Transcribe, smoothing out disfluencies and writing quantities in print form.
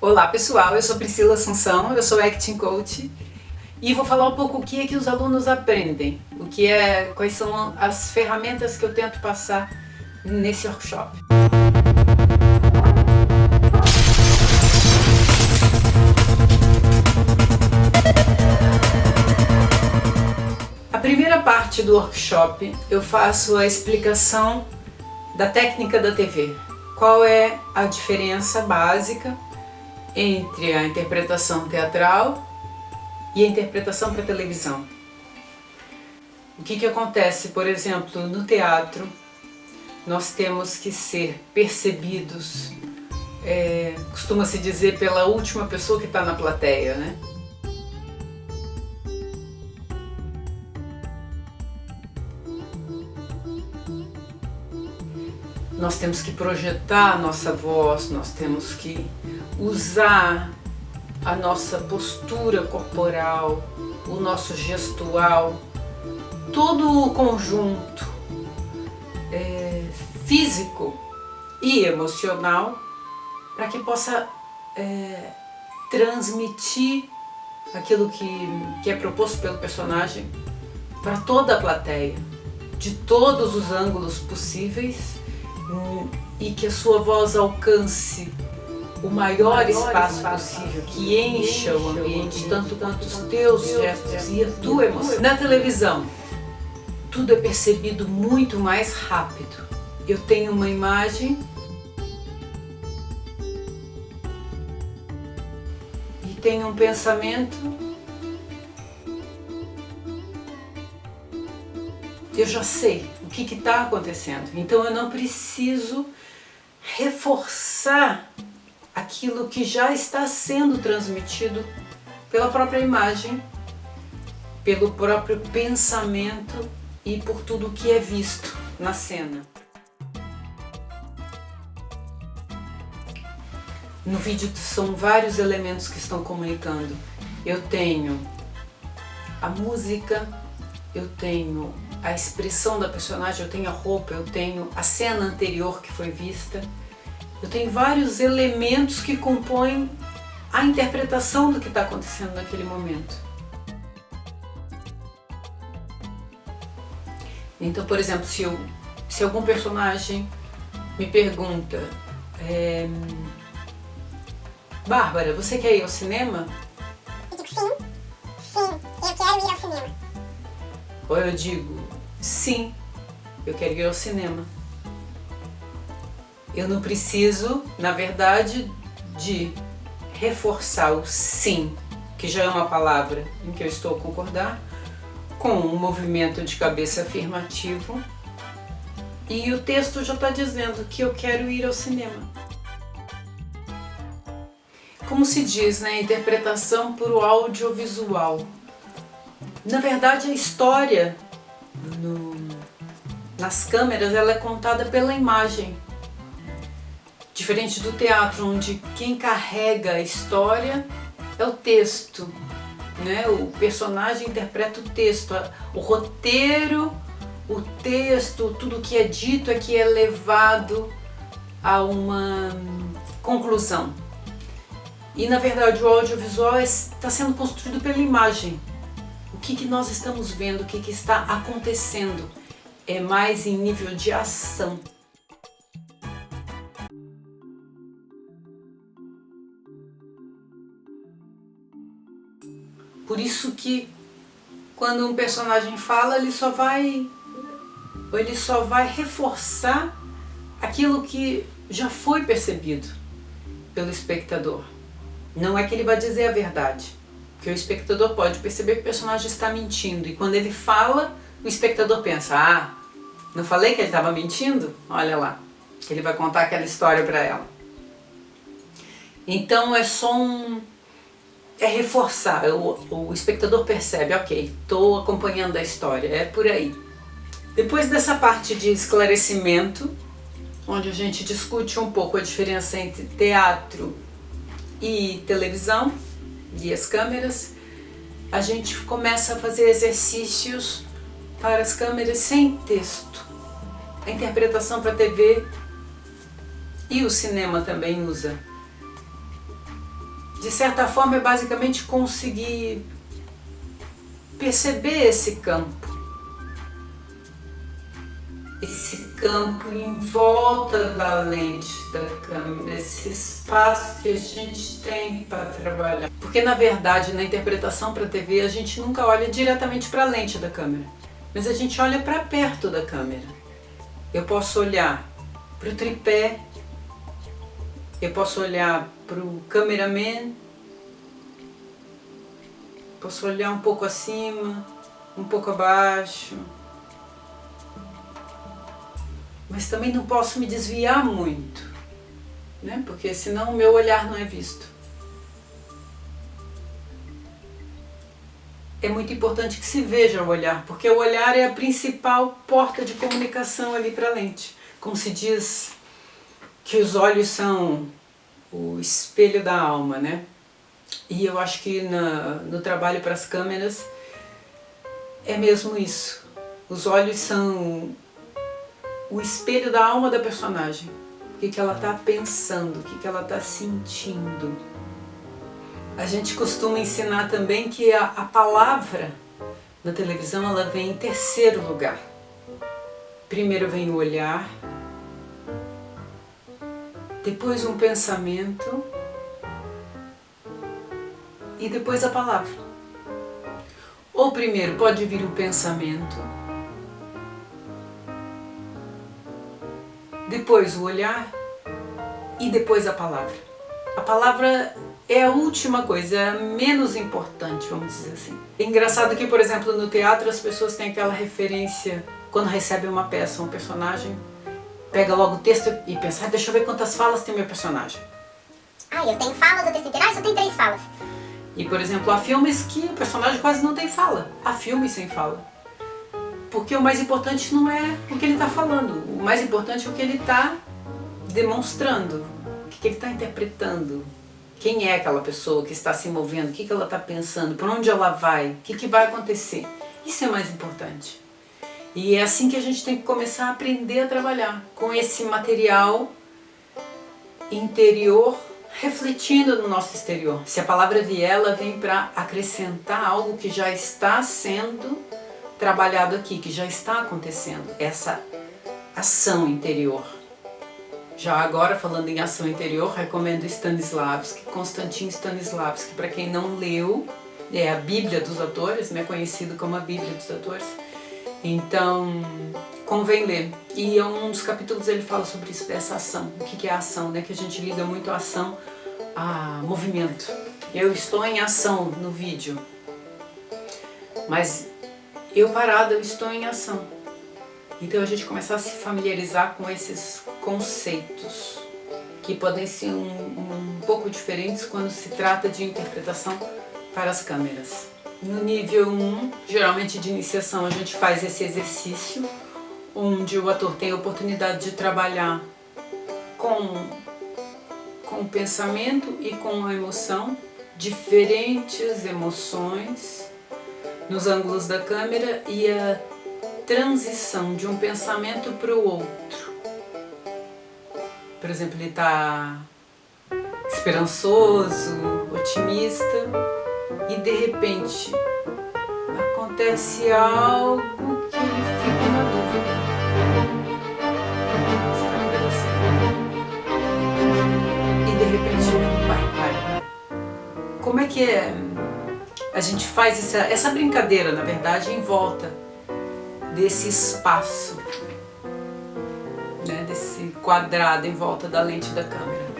Olá pessoal, eu sou Priscila Assunção, eu sou Acting Coach e vou falar um pouco o que é que os alunos aprendem, quais são as ferramentas que eu tento passar nesse workshop. A primeira parte do workshop eu faço a explicação da técnica da TV. Qual é a diferença básica entre a interpretação teatral e a interpretação para televisão. O que acontece, por exemplo, no teatro, nós temos que ser percebidos, costuma-se dizer, pela última pessoa que está na plateia, né? Nós temos que projetar a nossa voz, nós temos que usar a nossa postura corporal, o nosso gestual, todo o conjunto físico e emocional para que possa transmitir aquilo que é proposto pelo personagem para toda a plateia, de todos os ângulos possíveis, e que a sua voz alcance o maior espaço possível, que encha o ambiente tanto quanto os teus gestos e a tua emoção. Na televisão, tudo é percebido muito mais rápido. Eu tenho uma imagem e tenho um pensamento. Eu já sei o que está acontecendo, então eu não preciso reforçar aquilo que já está sendo transmitido pela própria imagem, pelo próprio pensamento e por tudo que é visto na cena. No vídeo são vários elementos que estão comunicando. Eu tenho a música, eu tenho a expressão da personagem, eu tenho a roupa, eu tenho a cena anterior que foi vista. Eu tenho vários elementos que compõem a interpretação do que está acontecendo naquele momento. Então, por exemplo, se algum personagem me pergunta: Bárbara, você quer ir ao cinema? Eu digo sim, eu quero ir ao cinema. Ou eu digo: sim, eu quero ir ao cinema. Eu não preciso, na verdade, de reforçar o sim, que já é uma palavra em que eu estou a concordar, com um movimento de cabeça afirmativo, e o texto já está dizendo que eu quero ir ao cinema. Como se diz, né? Interpretação por audiovisual. Na verdade, a história nas câmeras ela é contada pela imagem. Diferente do teatro, onde quem carrega a história é o texto, né? O personagem interpreta o texto, o roteiro, o texto, tudo que é dito é que é levado a uma conclusão. E na verdade o audiovisual está sendo construído pela imagem. O que nós estamos vendo, o que está acontecendo, é mais em nível de ação. Por isso que quando um personagem fala, ele só vai reforçar aquilo que já foi percebido pelo espectador. Não é que ele vai dizer a verdade, porque o espectador pode perceber que o personagem está mentindo, e quando ele fala, o espectador pensa: não falei que ele estava mentindo? Olha lá, ele vai contar aquela história para ela. Então é só reforçar, o espectador percebe: ok, estou acompanhando a história, é por aí. Depois dessa parte de esclarecimento, onde a gente discute um pouco a diferença entre teatro e televisão e as câmeras, a gente começa a fazer exercícios para as câmeras sem texto. A interpretação para a TV e o cinema também usa de certa forma, é basicamente conseguir perceber esse campo. Esse campo em volta da lente da câmera, esse espaço que a gente tem para trabalhar. Porque, na verdade, na interpretação para a TV, a gente nunca olha diretamente para a lente da câmera, mas a gente olha para perto da câmera. Eu posso olhar para o tripé, eu posso olhar para o cameraman, posso olhar um pouco acima, um pouco abaixo, mas também não posso me desviar muito, né? Porque senão o meu olhar não é visto. É muito importante que se veja o olhar, porque o olhar é a principal porta de comunicação ali para a lente. Como se diz que os olhos são o espelho da alma, né? E eu acho que no trabalho para as câmeras é mesmo isso. Os olhos são o espelho da alma da personagem. O que ela está pensando, o que ela está sentindo. A gente costuma ensinar também que a palavra na televisão ela vem em terceiro lugar. Primeiro vem o olhar, depois um pensamento e depois a palavra. Ou primeiro pode vir um pensamento, depois o olhar e depois a palavra. A palavra é a última coisa, é a menos importante, vamos dizer assim. É engraçado que, por exemplo, no teatro as pessoas têm aquela referência, quando recebem uma peça, um personagem, pega logo o texto e pensa, deixa eu ver quantas falas tem meu personagem. Eu tenho falas, o texto inteiro, só tem 3 falas. E, por exemplo, há filmes que o personagem quase não tem fala. Há filmes sem fala. Porque o mais importante não é o que ele está falando. O mais importante é o que ele está demonstrando. O que ele está interpretando. Quem é aquela pessoa que está se movendo. O que ela está pensando. Por onde ela vai. O que vai acontecer. Isso é mais importante. E é assim que a gente tem que começar a aprender a trabalhar. Com esse material interior refletindo no nosso exterior. Se a palavra vier, ela vem para acrescentar algo que já está sendo trabalhado aqui, que já está acontecendo, essa ação interior. Já agora, falando em ação interior, recomendo Stanislavski, Konstantin Stanislavski, para quem não leu, é a Bíblia dos Atores, né, conhecido como a Bíblia dos Atores, então convém ler. E em um dos capítulos ele fala sobre isso, dessa ação. O que é a ação, né? Que a gente liga muito a ação a movimento. Eu estou em ação no vídeo, mas eu parada, eu estou em ação. Então a gente começar a se familiarizar com esses conceitos que podem ser um pouco diferentes quando se trata de interpretação para as câmeras. No nível 1, geralmente de iniciação, a gente faz esse exercício onde o ator tem a oportunidade de trabalhar com o pensamento e com a emoção, diferentes emoções nos ângulos da câmera e a transição de um pensamento para o outro. Por exemplo, ele está esperançoso, otimista e de repente acontece algo que ele fica na dúvida. E de repente, vai. Como é que a gente faz essa brincadeira, na verdade, em volta desse espaço, né, desse quadrado em volta da lente da câmera?